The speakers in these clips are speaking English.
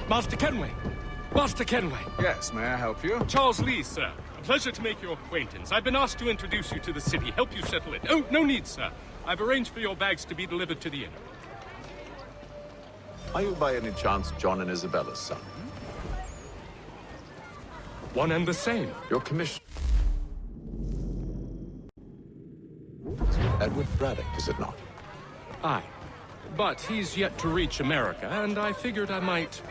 Master Kenway! Master Kenway! Yes, may I help you? Charles Lee, sir. A pleasure to make your acquaintance. I've been asked to introduce you to the city, help you settle it. Oh, no need, sir. I've arranged for your bags to be delivered to the inn. Are you by any chance John and Isabella's son? One and the same. Your commission... Edward Braddock, is it not? Aye. But he's yet to reach America, and I figured I might...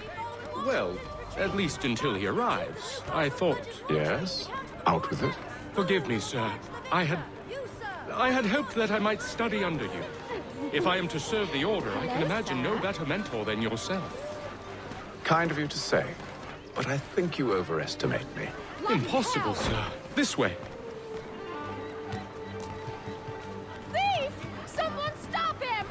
Well, at least until he arrives. I thought... Yes? Out with it. Forgive me, sir. I had hoped that I might study under you. If I am to serve the Order, I can imagine no better mentor than yourself. Kind of you to say, but I think you overestimate me. Impossible, sir. This way. Thief! Someone stop him!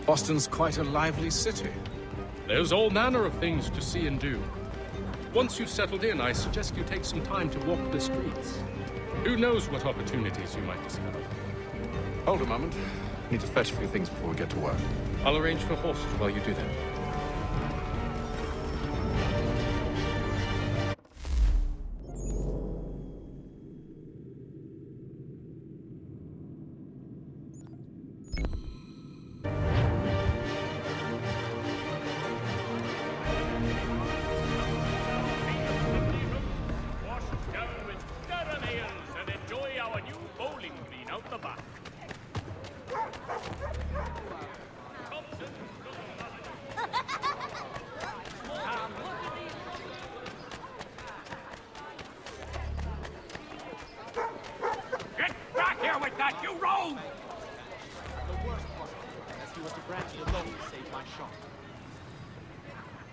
Boston's quite a lively city. There's all manner of things to see and do. Once you've settled in, I suggest you take some time to walk the streets. Who knows what opportunities you might discover. Hold a moment. Need to fetch a few things before we get to work. I'll arrange for horses while you do that.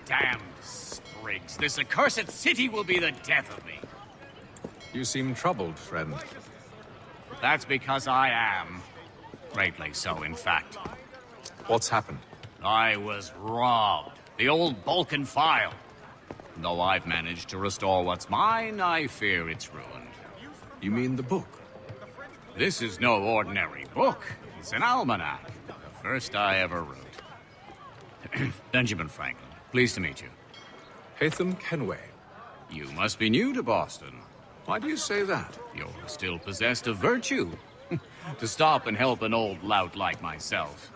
Damn sprigs. This accursed city will be the death of me. You seem troubled, friend. That's because I am. Greatly so, in fact. What's happened? I was robbed. The old Balkan file. Though I've managed to restore what's mine, I fear it's ruined. You mean the book? This is no ordinary book. It's an almanac. The first I ever wrote. Benjamin Franklin. Pleased to meet you. Haytham Kenway. You must be new to Boston. Why do you say that? You're still possessed of virtue. To stop and help an old lout like myself.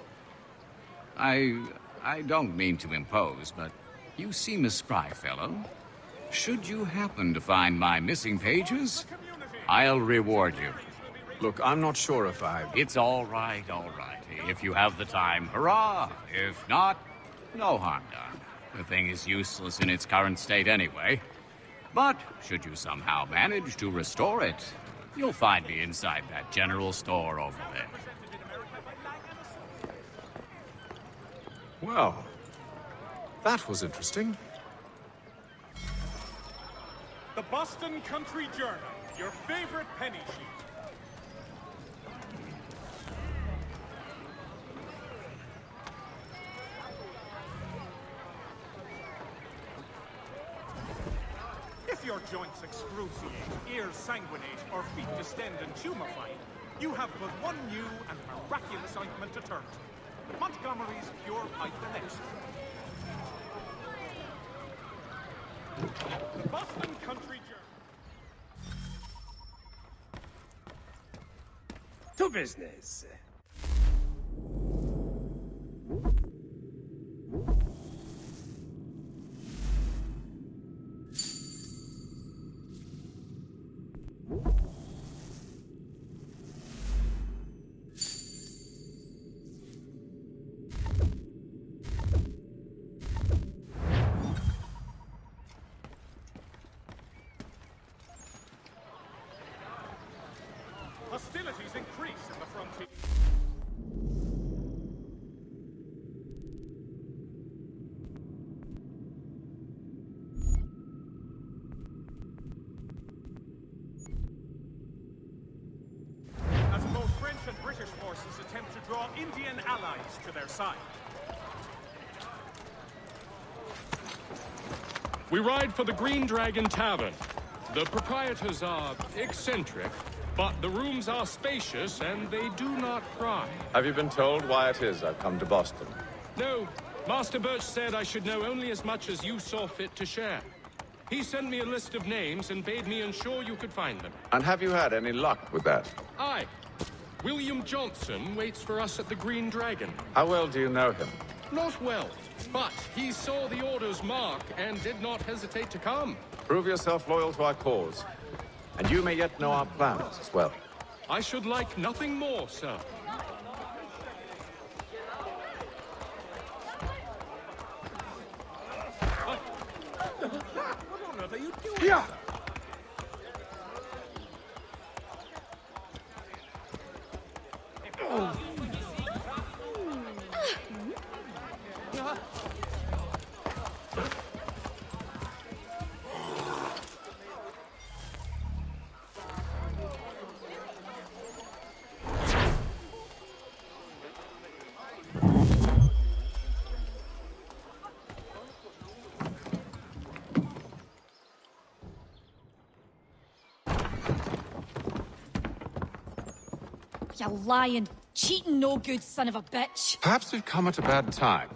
I don't mean to impose, but you seem a spry fellow. Should you happen to find my missing pages, I'll reward you. Look, I'm not sure if I... It's all right, all right. If you have the time, hurrah! If not, no harm done. The thing is useless in its current state anyway. But should you somehow manage to restore it, you'll find me inside that general store over there. Well, that was interesting. The Boston Country Journal, your favorite penny sheet. If your joints excruciate, ears sanguinate, or feet distend and tumefy, you have but one new and miraculous ointment to turn to. Montgomery's Pure Pipe Elixir. The Boston Country Journal. To business. Hostilities increase in the frontier. As both French and British forces attempt to draw Indian allies to their side. We ride for the Green Dragon Tavern. The proprietors are eccentric, but the rooms are spacious and they do not cry. Have you been told why it is I've come to Boston? No, Master Birch said I should know only as much as you saw fit to share. He sent me a list of names and bade me ensure you could find them. And have you had any luck with that? Aye. William Johnson waits for us at the Green Dragon. How well do you know him? Not well, but he saw the order's mark and did not hesitate to come. Prove yourself loyal to our cause. And you may yet know our plans as well. I should like nothing more, sir. Yeah. You lying, cheating, no good son of a bitch. Perhaps we've come at a bad time.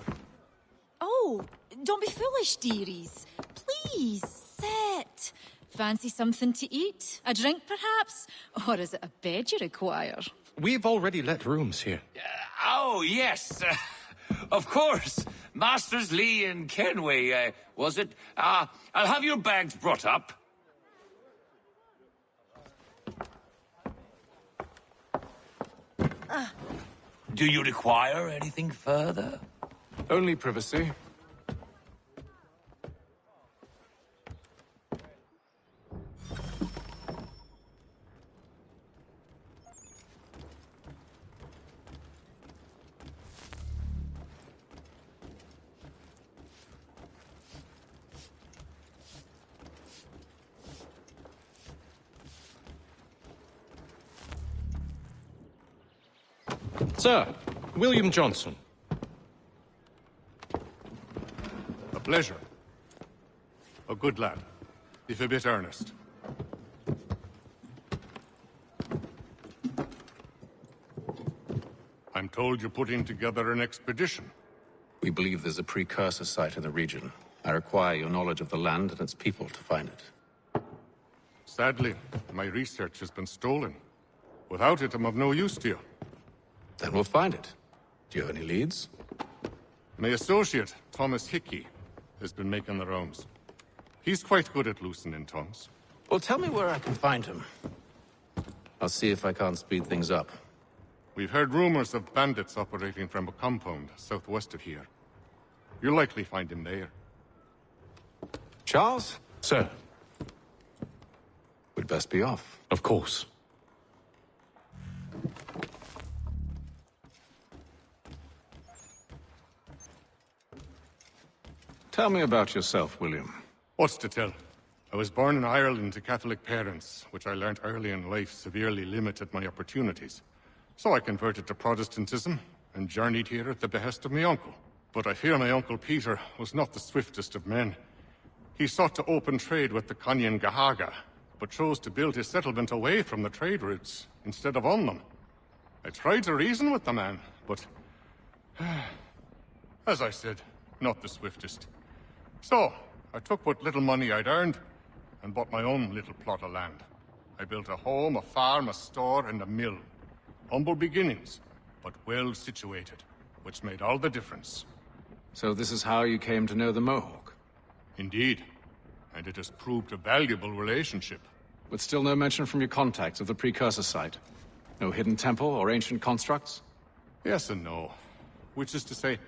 Oh, don't be foolish, dearies. Please, sit. Fancy something to eat? A drink, perhaps? Or is it a bed you require? We've already let rooms here. Oh, yes. Of course. Masters Lee and Kenway, was it? I'll have your bags brought up. Do you require anything further? Only privacy. Sir, William Johnson. A pleasure. A good lad, if a bit earnest. I'm told you're putting together an expedition. We believe there's a precursor site in the region. I require your knowledge of the land and its people to find it. Sadly, my research has been stolen. Without it, I'm of no use to you. Then we'll find it. Do you have any leads? My associate, Thomas Hickey, has been making the rounds. He's quite good at loosening tongues. Well, tell me where I can find him. I'll see if I can't speed things up. We've heard rumors of bandits operating from a compound southwest of here. You'll likely find him there. Charles? Sir, We'd best be off. of course. Tell me about yourself, William. What's to tell? I was born in Ireland to Catholic parents, which I learnt early in life severely limited my opportunities. So I converted to Protestantism and journeyed here at the behest of my uncle. But I fear my uncle Peter was not the swiftest of men. He sought to open trade with the Conyan Gahaga, but chose to build his settlement away from the trade routes instead of on them. I tried to reason with the man, but as I said, not the swiftest. So, I took what little money I'd earned and bought my own little plot of land. I built a home, a farm, a store, and a mill. Humble beginnings, but well situated, which made all the difference. So this is how you came to know the Mohawk? Indeed, and it has proved a valuable relationship. But still no mention from your contacts of the precursor site? No hidden temple or ancient constructs? Yes and no. Which is to say,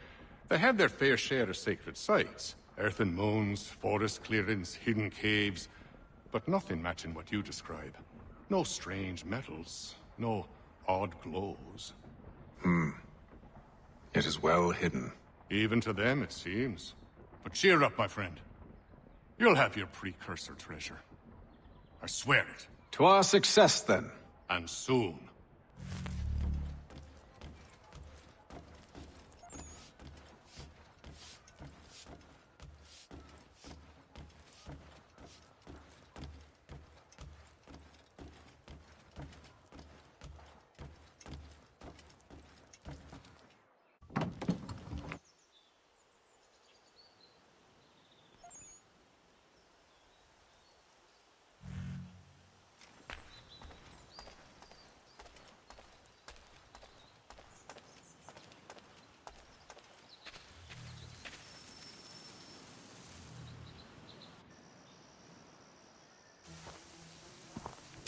they have their fair share of sacred sites. Earthen mounds, forest clearings, hidden caves, but nothing matching what you describe. No strange metals, no odd glows. It is well hidden. Even to them, it seems. But cheer up, my friend. You'll have your precursor treasure. I swear it. To our success, then. And soon.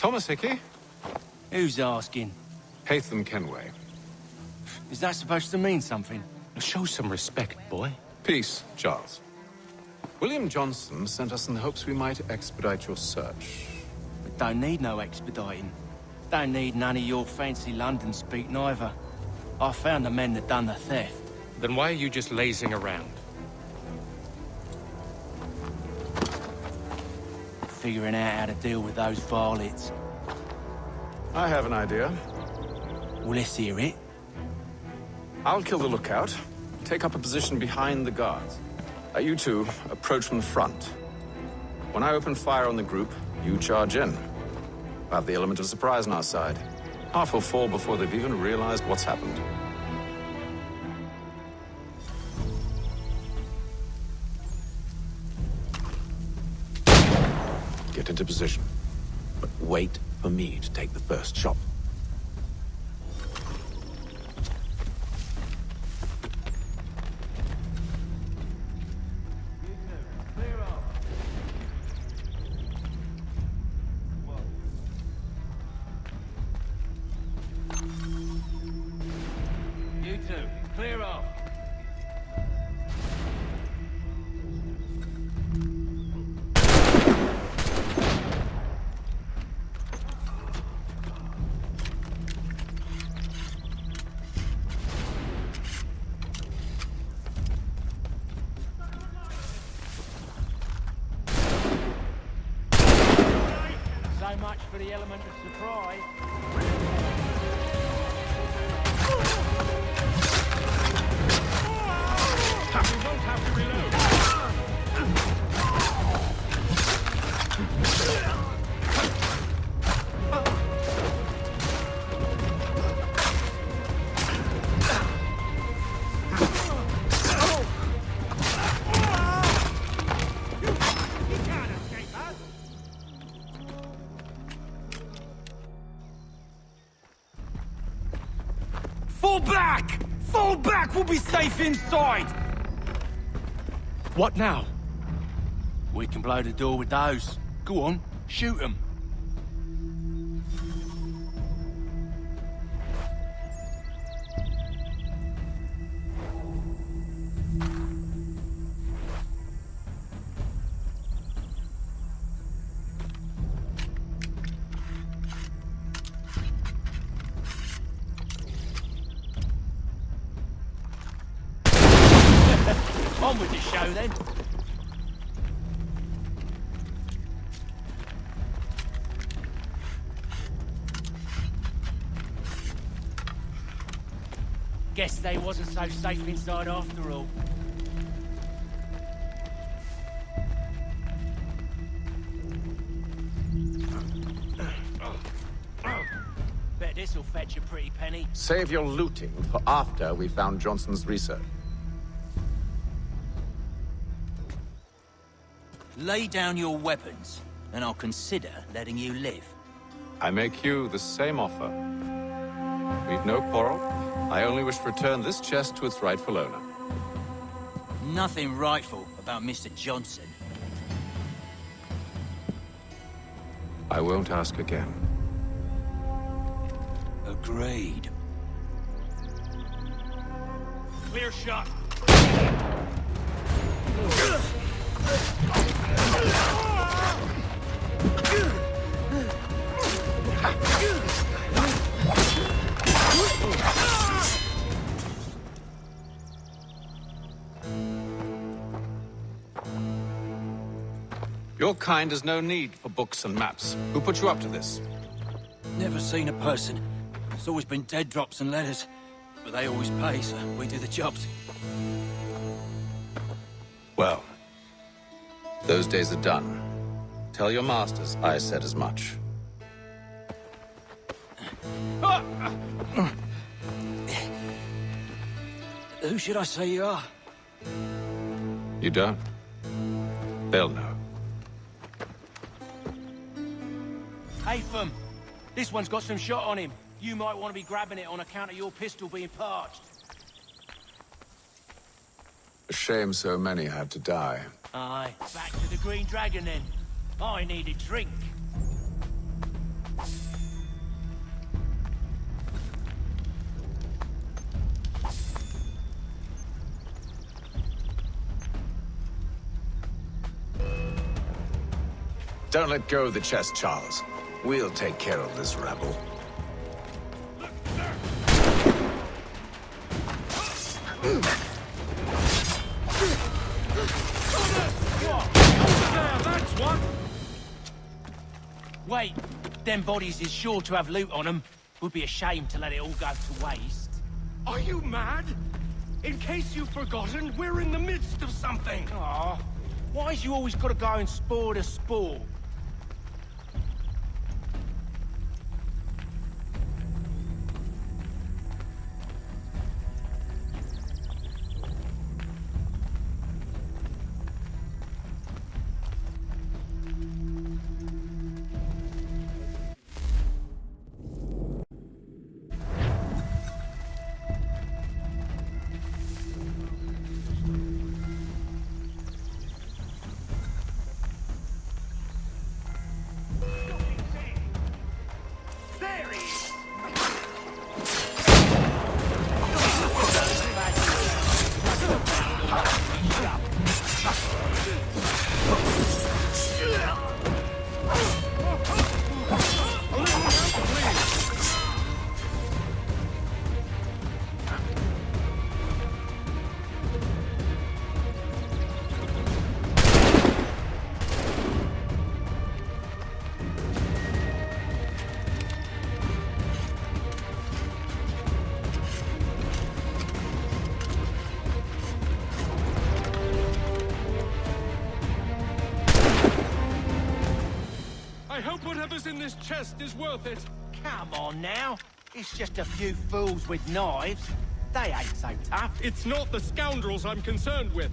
Thomas Hickey? Who's asking? Haytham Kenway. Is that supposed to mean something? Show some respect, boy. Peace, Charles. William Johnson sent us in the hopes we might expedite your search. We don't need no expediting. Don't need none of your fancy London speak neither. I found the men that done the theft. Then why are you just lazing around? Figuring out how to deal with those varlets. I have an idea. Well, let's hear it. I'll kill the lookout, take up a position behind the guards. You two approach from the front. When I open fire on the group, you charge in. We'll have the element of surprise on our side. Half will fall before they've even realized what's happened. Get into position, but wait for me to take the first shot. You two, clear off. So much for the element of surprise. We won't have to reload. You can't escape us. Fall back! Fall back! We'll be safe inside! What now? We can blow the door with those. Go on, shoot them. On with the show then. Guess they wasn't so safe inside after all. Bet this'll fetch a pretty penny. Save your looting for after we found Johnson's research. Lay down your weapons, and I'll consider letting you live. I make you the same offer. We've no quarrel. I only wish to return this chest to its rightful owner. Nothing rightful about Mr. Johnson. I won't ask again. Agreed. Clear shot. Your kind has no need for books and maps. Who put you up to this? Never seen a person. It's always been dead drops and letters. But they always pay, so we do the jobs. Well, those days are done. Tell your masters I said as much. Who should I say you are? You don't? They'll know. Haytham, this one's got some shot on him. You might want to be grabbing it on account of your pistol being parched. A shame so many had to die. Aye, back to the Green Dragon then. I need a drink. Don't let go of the chest, Charles. We'll take care of this rebel. That's one! Wait, them bodies is sure to have loot on them. Would be a shame to let it all go to waste. Are you mad? In case you've forgotten, we're in the midst of something. Aw, why's you always gotta go and spoil the sport? I hope whatever's in this chest is worth it. Come on now. It's just a few fools with knives. They ain't so tough. It's not the scoundrels I'm concerned with.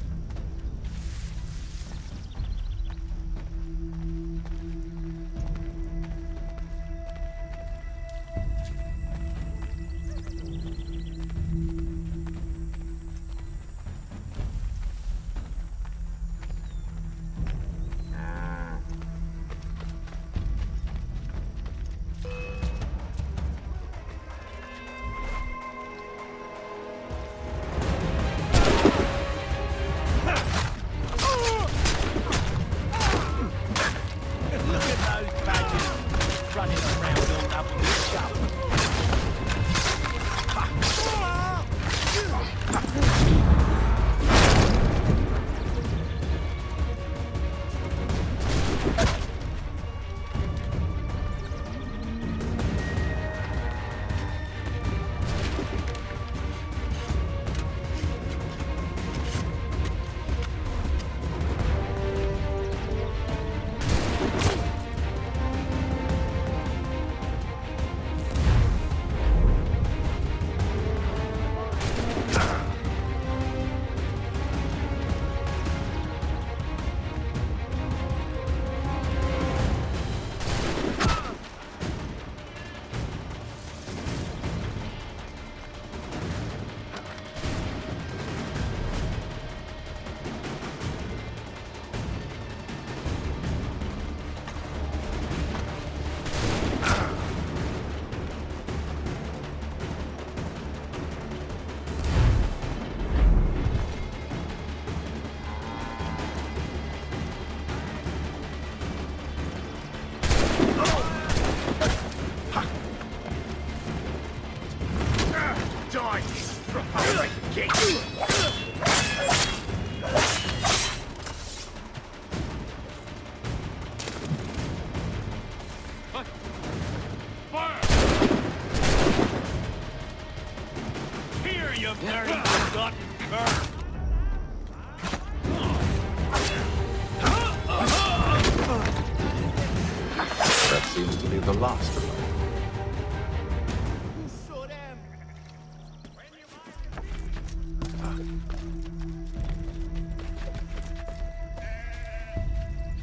That seems to be the last of them.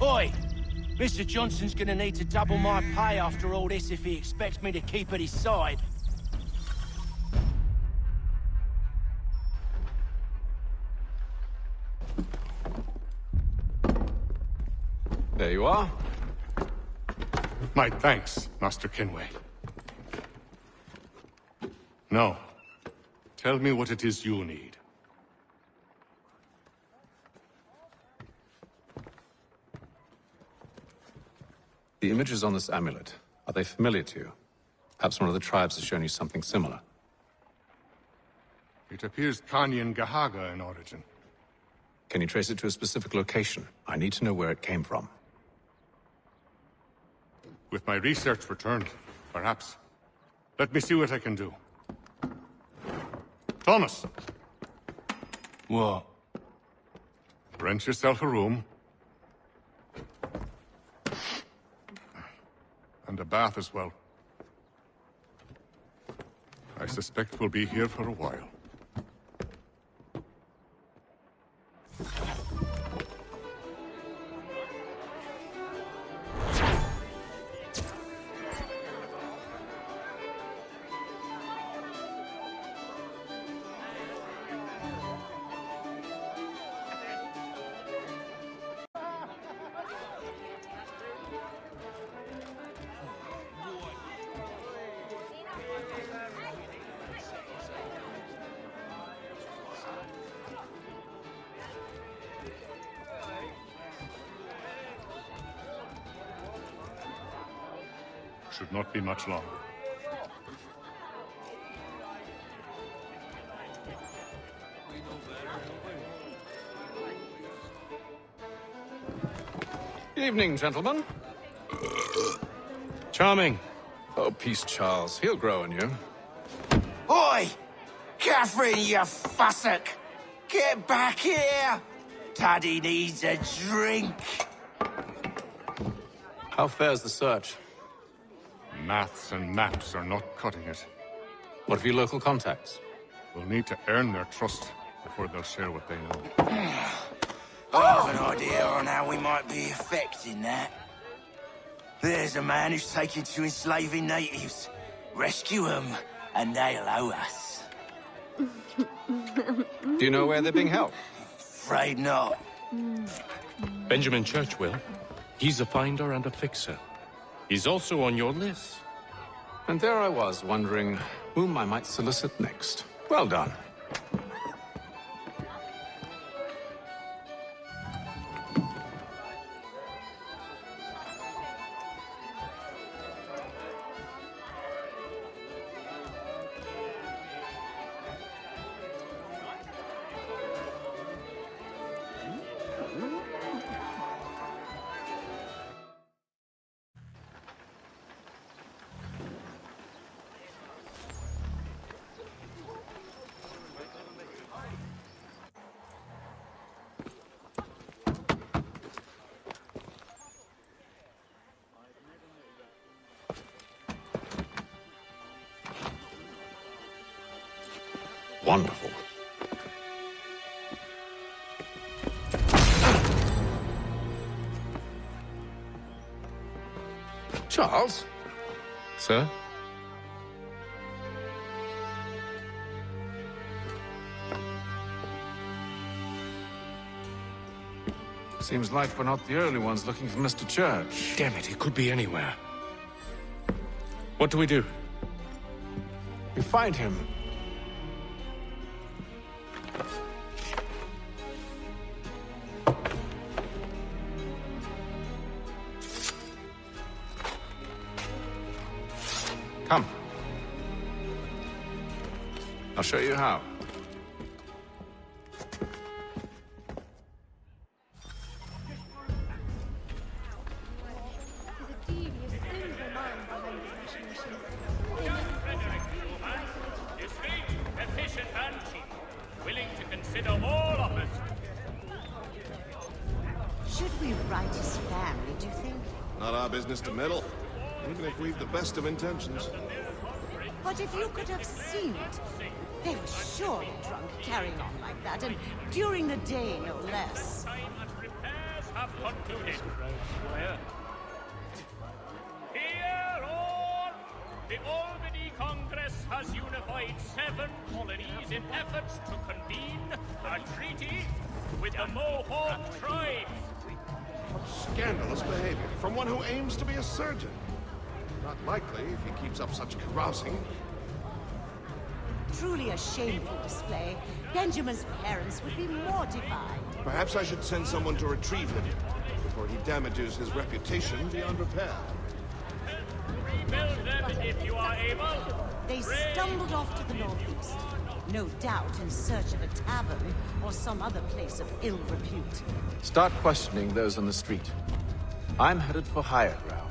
Oi! Mr. Johnson's gonna need to double my pay after all this if he expects me to keep at his side. There you are. My thanks, Master Kenway. Now, tell me what it is you need. The images on this amulet, are they familiar to you? Perhaps one of the tribes has shown you something similar. It appears Kanyan Gahaga in origin. Can you trace it to a specific location? I need to know where it came from. With my research returned, perhaps. Let me see what I can do. Thomas! What? Rent yourself a room. And a bath as well. I suspect we'll be here for a while. Should not be much longer. Good evening, gentlemen. Charming. Oh, peace, Charles. He'll grow on you. Oi! Catherine, you fussock! Get back here! Taddy needs a drink. How fares the search? Maths and maps are not cutting it. What of your local contacts? We'll need to earn their trust before they'll share what they know. I have an idea on how we might be affecting that. There's a man who's taken to enslaving natives. Rescue them, and they'll owe us. Do you know where they're being held? Afraid not. Benjamin Church will. He's a finder and a fixer. He's also on your list. And there I was, wondering whom I might solicit next. Well done. Wonderful. Charles? Sir? Seems like we're not the only ones looking for Mr. Church. Damn it, he could be anywhere. What do we do? We find him. Come. I'll show you how. Efficient and cheap. Willing to consider all offers. Should we write his family, do you think? Not our business to meddle, even if we've the best of intentions. But if you could have seen it, they were surely drunk carrying on like that, and during the day, no less. Repairs have concluded. Hear all! The Albany Congress has unified 7 colonies in efforts to convene a treaty with the Mohawk tribes. What scandalous behavior from one who aims to be a surgeon. Not likely if he keeps up such carousing. Truly a shameful display. Benjamin's parents would be mortified. Perhaps I should send someone to retrieve him. before he damages his reputation beyond repair. Rebuild them if you are able. They stumbled off to the northeast. No doubt in search of a tavern or some other place of ill repute. Start questioning those on the street. I'm headed for higher ground.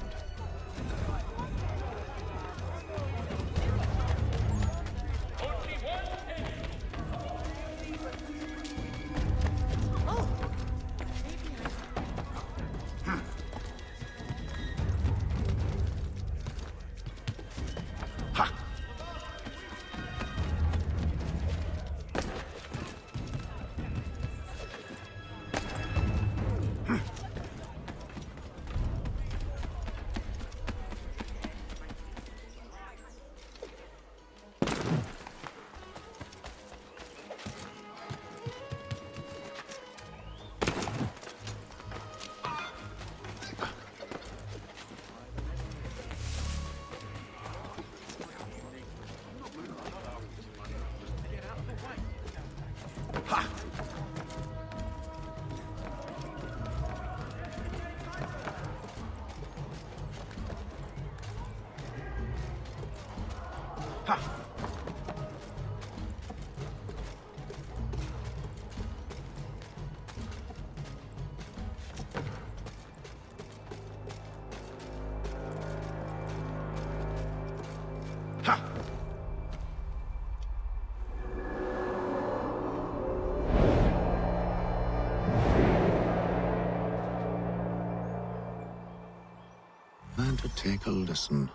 Learn to take a listen.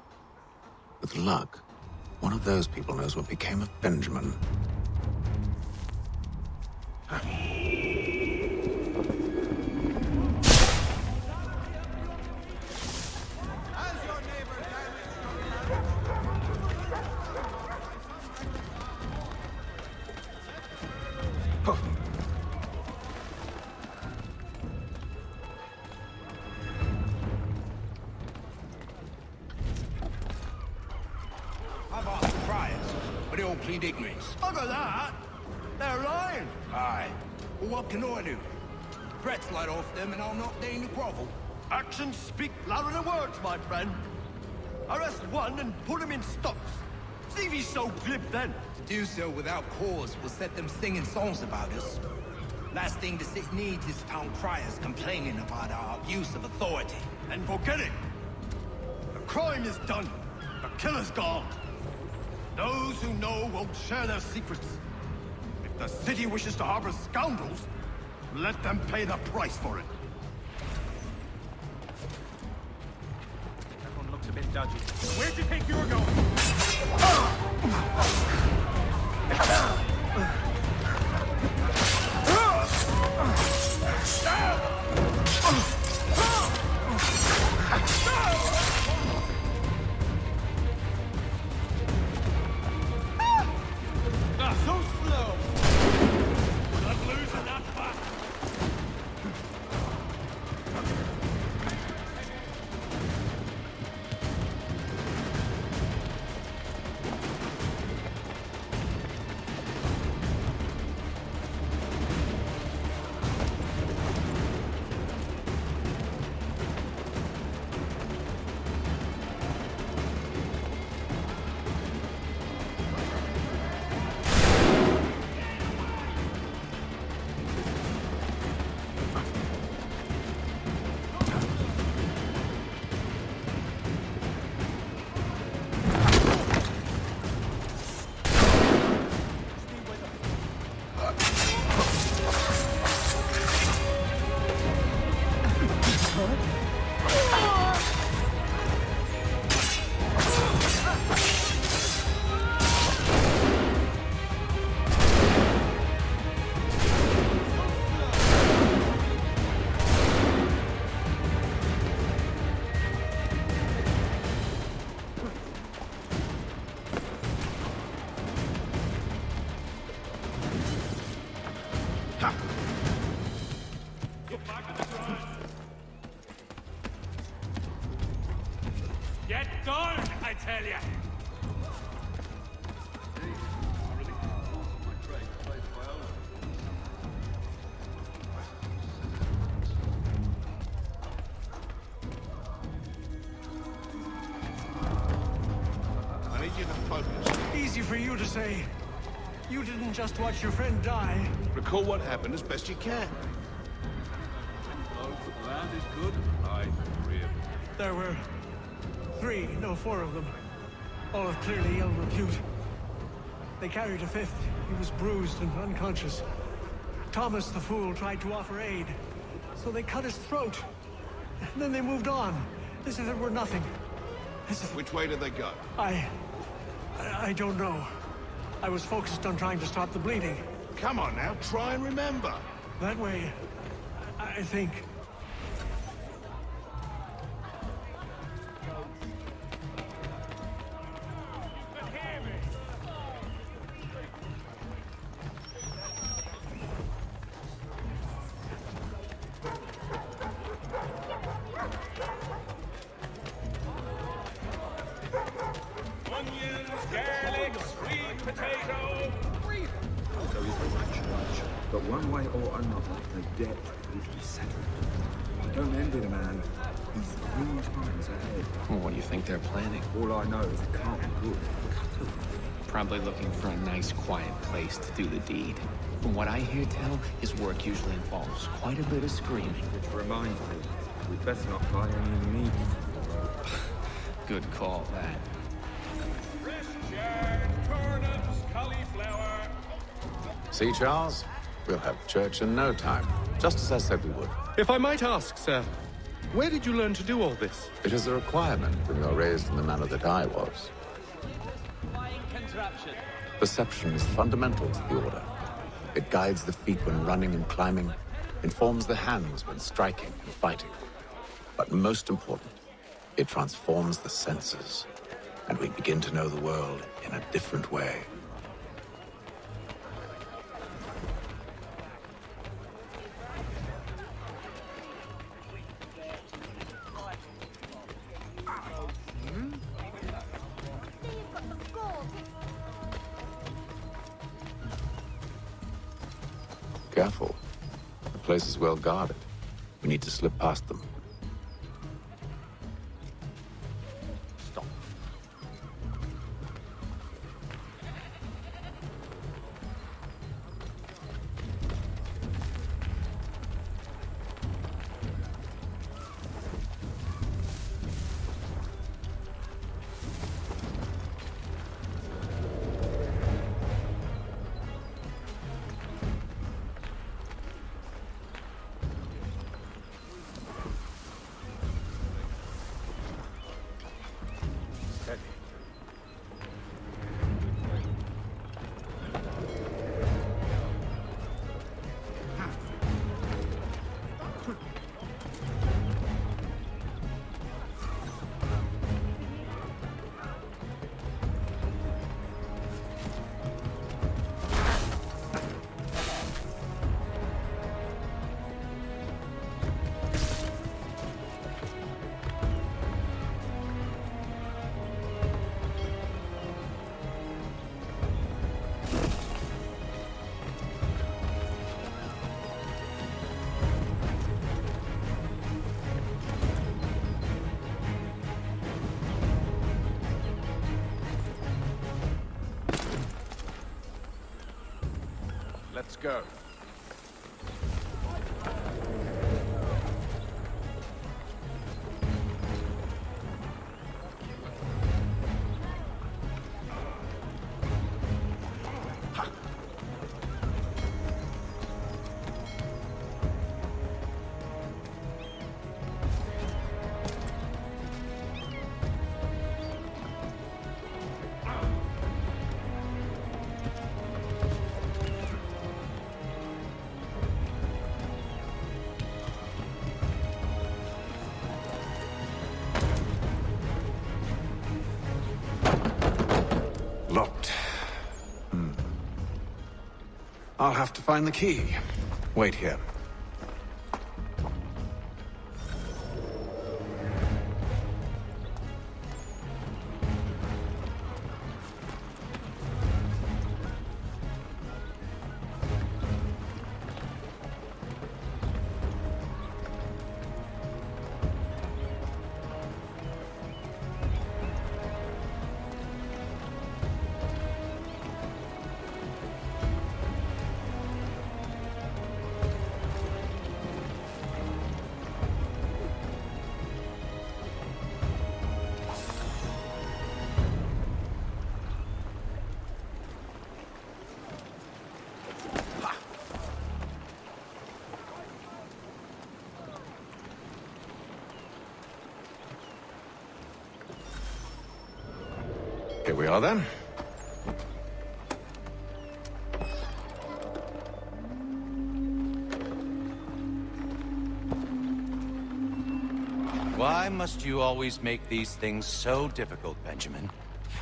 With luck, one of those people knows what became of Benjamin. Plead ignorance. Bugger that! They're lying! Aye. Well, what can I do? Threats light off them and I'll not deign to grovel. Actions speak louder than words, my friend. Arrest one and put him in stocks. See if he's so glib then. To do so without cause will set them singing songs about us. Last thing the city needs is town criers complaining about our abuse of authority. And forget it! The crime is done. The killer's gone. Those who know won't share their secrets. If the city wishes to harbor scoundrels, let them pay the price for it. That one looks a bit dodgy. Where do you think you're going? So slow! We're not losing that fast! Get going, I tell ya! easy for you to say. You didn't just watch your friend die. Recall what happened as best you can. The land is good. I agree. There were 4 of them. All of clearly ill repute. They carried a 5th. He was bruised and unconscious. Thomas the Fool tried to offer aid, so they cut his throat. And then they moved on, as if it were nothing. Which way did they go? I don't know. I was focused on trying to stop the bleeding. Come on now, try and remember. That way, I think. But one way or another, the debt will be settled. Don't envy the man. He's 3 times ahead. Well, what do you think they're planning? All I know is it can't be good. Probably looking for a nice, quiet place to do the deed. From what I hear tell, his work usually involves quite a bit of screaming. Which reminds me, we'd better not buy any meat. Good call, that. Fresh chard, turnips, cauliflower. See, Charles? We'll have church in no time, just as I said we would. If I might ask, sir, where did you learn to do all this? It is a requirement when you are raised in the manner that I was. Perception is fundamental to the Order. It guides the feet when running and climbing, informs the hands when striking and fighting. But most important, it transforms the senses, and we begin to know the world in a different way. Careful. The place is well guarded. We need to slip past them. Stop. Let's go. Locked. I'll have to find the key. Wait here. Here we are then. Why must you always make these things so difficult, Benjamin?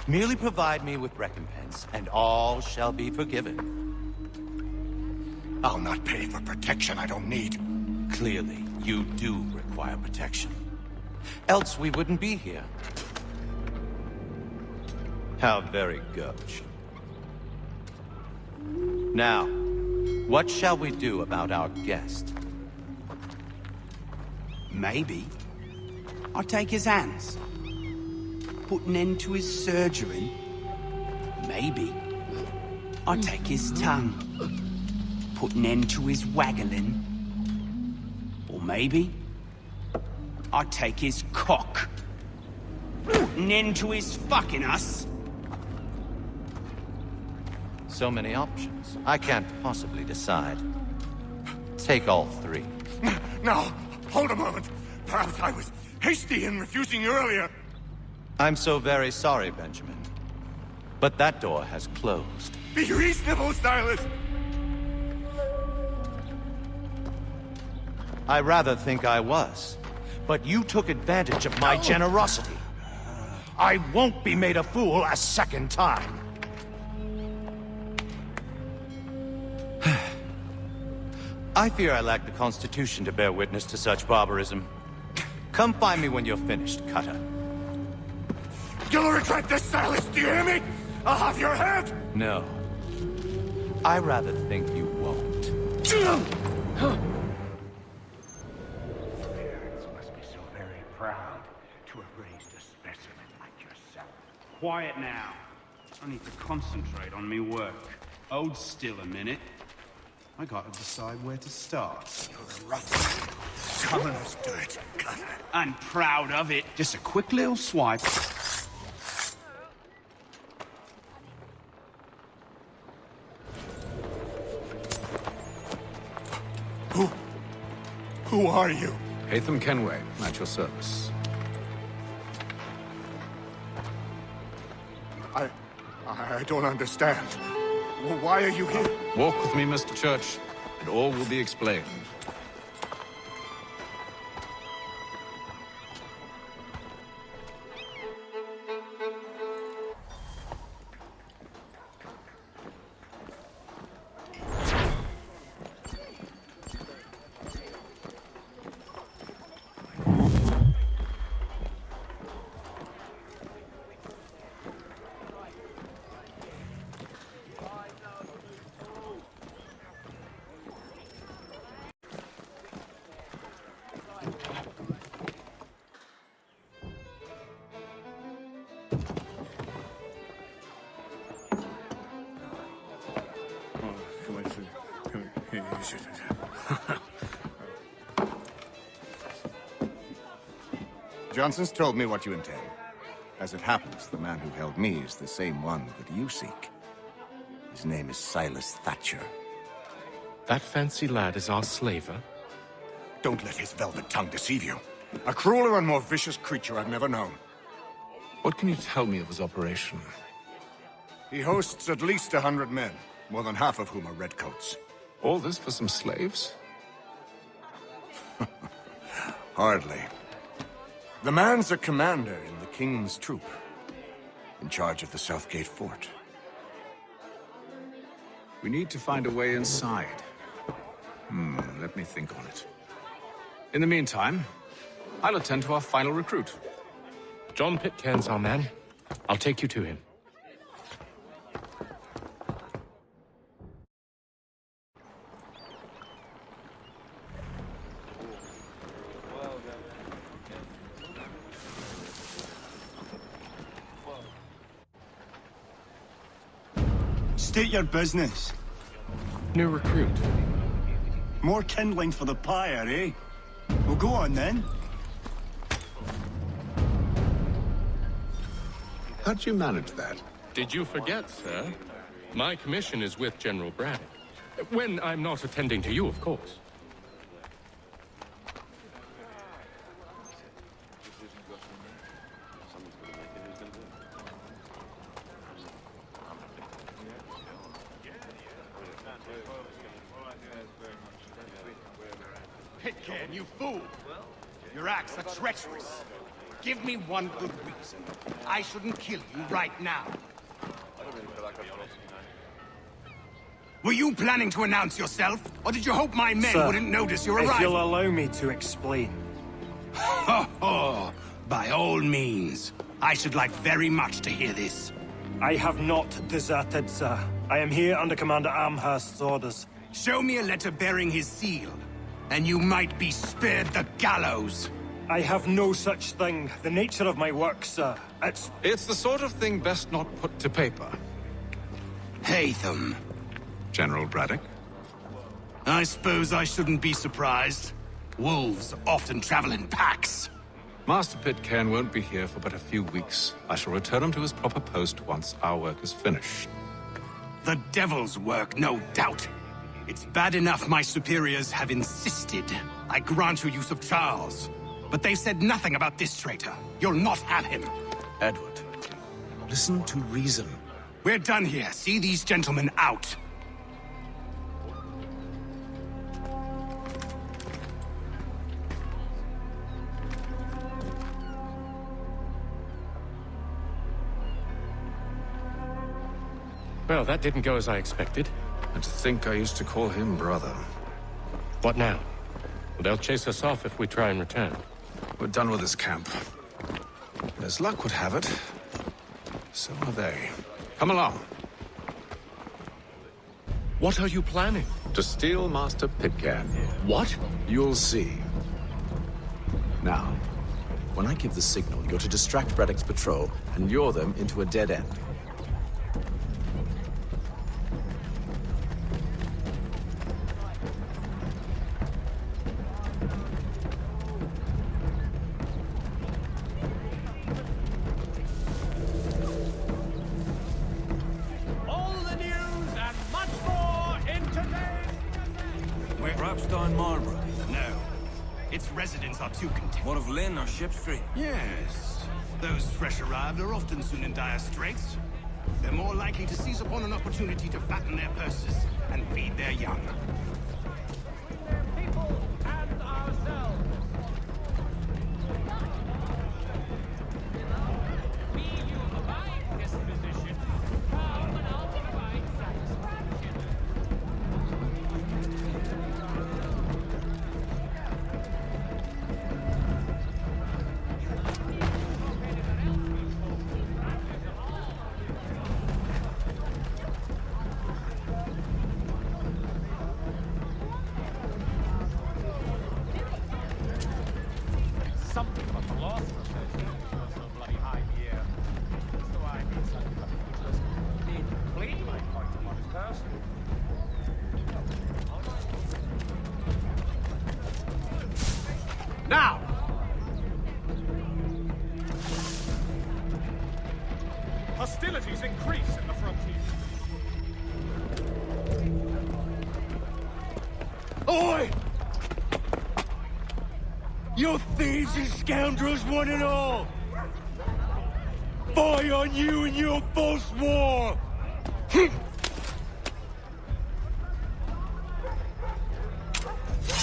Merely provide me with recompense, and all shall be forgiven. I'll not pay for protection I don't need. Clearly, you do require protection. Else we wouldn't be here. How very gauche. Now, what shall we do about our guest? Maybe I'll take his hands. Put an end to his surgery. Maybe I'll take his tongue. Put an end to his waggling. Or maybe I'll take his cock. Put an end to his fucking us. So many options. I can't possibly decide. Take all three. No, hold a moment. Perhaps I was hasty in refusing you earlier. I'm so very sorry, Benjamin. But that door has closed. Be reasonable, Silas. I rather think I was. But you took advantage of my generosity. I won't be made a fool a second time. I fear I lack the constitution to bear witness to such barbarism. Come find me when you're finished, Cutter. You'll regret this, Silas, do you hear me? I'll have your head! No. I rather think you won't. Parents must be so very proud to have raised a specimen like yourself. Quiet now. I need to concentrate on me work. Hold still a minute. I gotta decide where to start. You're a rough commoners do it, Cutter. I'm proud of it. Just a quick little swipe. Who are you? Hatham Kenway, at your service. I don't understand. Why are you here? Walk with me, Mr. Church, and all will be explained. Johnson's told me what you intend. As it happens, the man who held me is the same one that you seek. His name is Silas Thatcher. That fancy lad is our slaver? Don't let his velvet tongue deceive you. A crueler and more vicious creature I've never known. What can you tell me of his operation? He hosts at least 100 men, more than half of whom are redcoats. All this for some slaves? Hardly. The man's a commander in the King's troop, in charge of the Southgate Fort. We need to find a way inside. Let me think on it. In the meantime, I'll attend to our final recruit. John Pitcairn's our man. I'll take you to him. State your business. New recruit. More kindling for the pyre, eh? Well, go on then. How'd you manage that? Did you forget, sir? My commission is with General Braddock. When I'm not attending to you, of course. Pitcairn, you fool! Your acts are treacherous. Give me one good reason. I shouldn't kill you right now. Were you planning to announce yourself? Or did you hope my men wouldn't notice your arrival? If you'll allow me to explain. Ho ho! By all means. I should like very much to hear this. I have not deserted, sir. I am here under Commander Amherst's orders. Show me a letter bearing his seal, and you might be spared the gallows. I have no such thing. The nature of my work, sir, It's the sort of thing best not put to paper. Hatham. General Braddock? I suppose I shouldn't be surprised. Wolves often travel in packs. Master Pitcairn won't be here for but a few weeks. I shall return him to his proper post once our work is finished. The devil's work, no doubt. It's bad enough my superiors have insisted I grant you use of Charles. But they've said nothing about this traitor. You'll not have him. Edward, listen to reason. We're done here. See these gentlemen out. Well, that didn't go as I expected. And to think I used to call him brother. What now? Well, they'll chase us off if we try and return. We're done with this camp. And as luck would have it, so are they. Come along. What are you planning? To steal Master Pitcairn. What? You'll see. Now, when I give the signal, you're to distract Braddock's patrol and lure them into a dead end. All the news and much more in today's... Wait, Rapstein Marlborough? No. Its residents are too content. What of Lynn or Ship Street? Yes. Those fresh arrived are often soon in dire straits. They're more likely to seize upon an opportunity to fatten their purses and feed their young. People and ourselves. Be you abide this position, come and I'll provide satisfaction. Something about the loss of so bloody high here. So I mean something about the need clean my point upon his person. Now! Hostilities increase in the frontier. Oi! You thieves and scoundrels, one and all! Fie on you and your false war!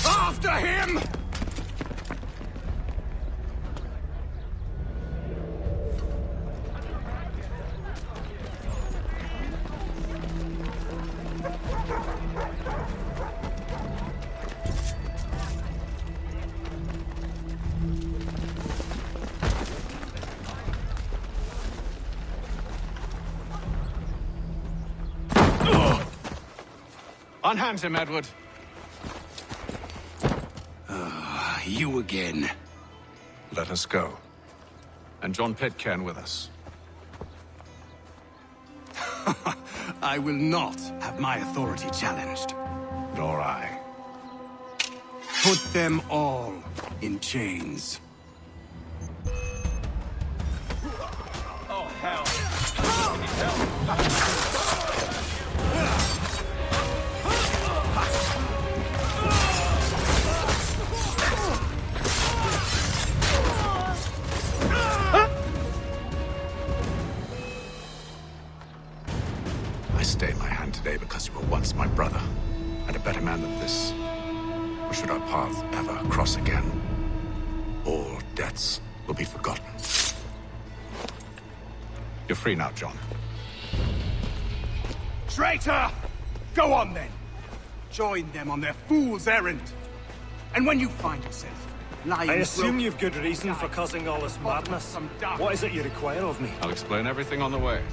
After him! Unhand him, Edward. You again. Let us go. And John Pitcairn with us. I will not have my authority challenged. Nor I. Put them all in chains. Oh, hell. I stay my hand today because you were once my brother, and a better man than this. Or should our path ever cross again, all debts will be forgotten. You're free now, John. Traitor! Go on then! Join them on their fool's errand. And when you find yourself lying... I assume you've good reason for causing all this madness. What is it you require of me? I'll explain everything on the way.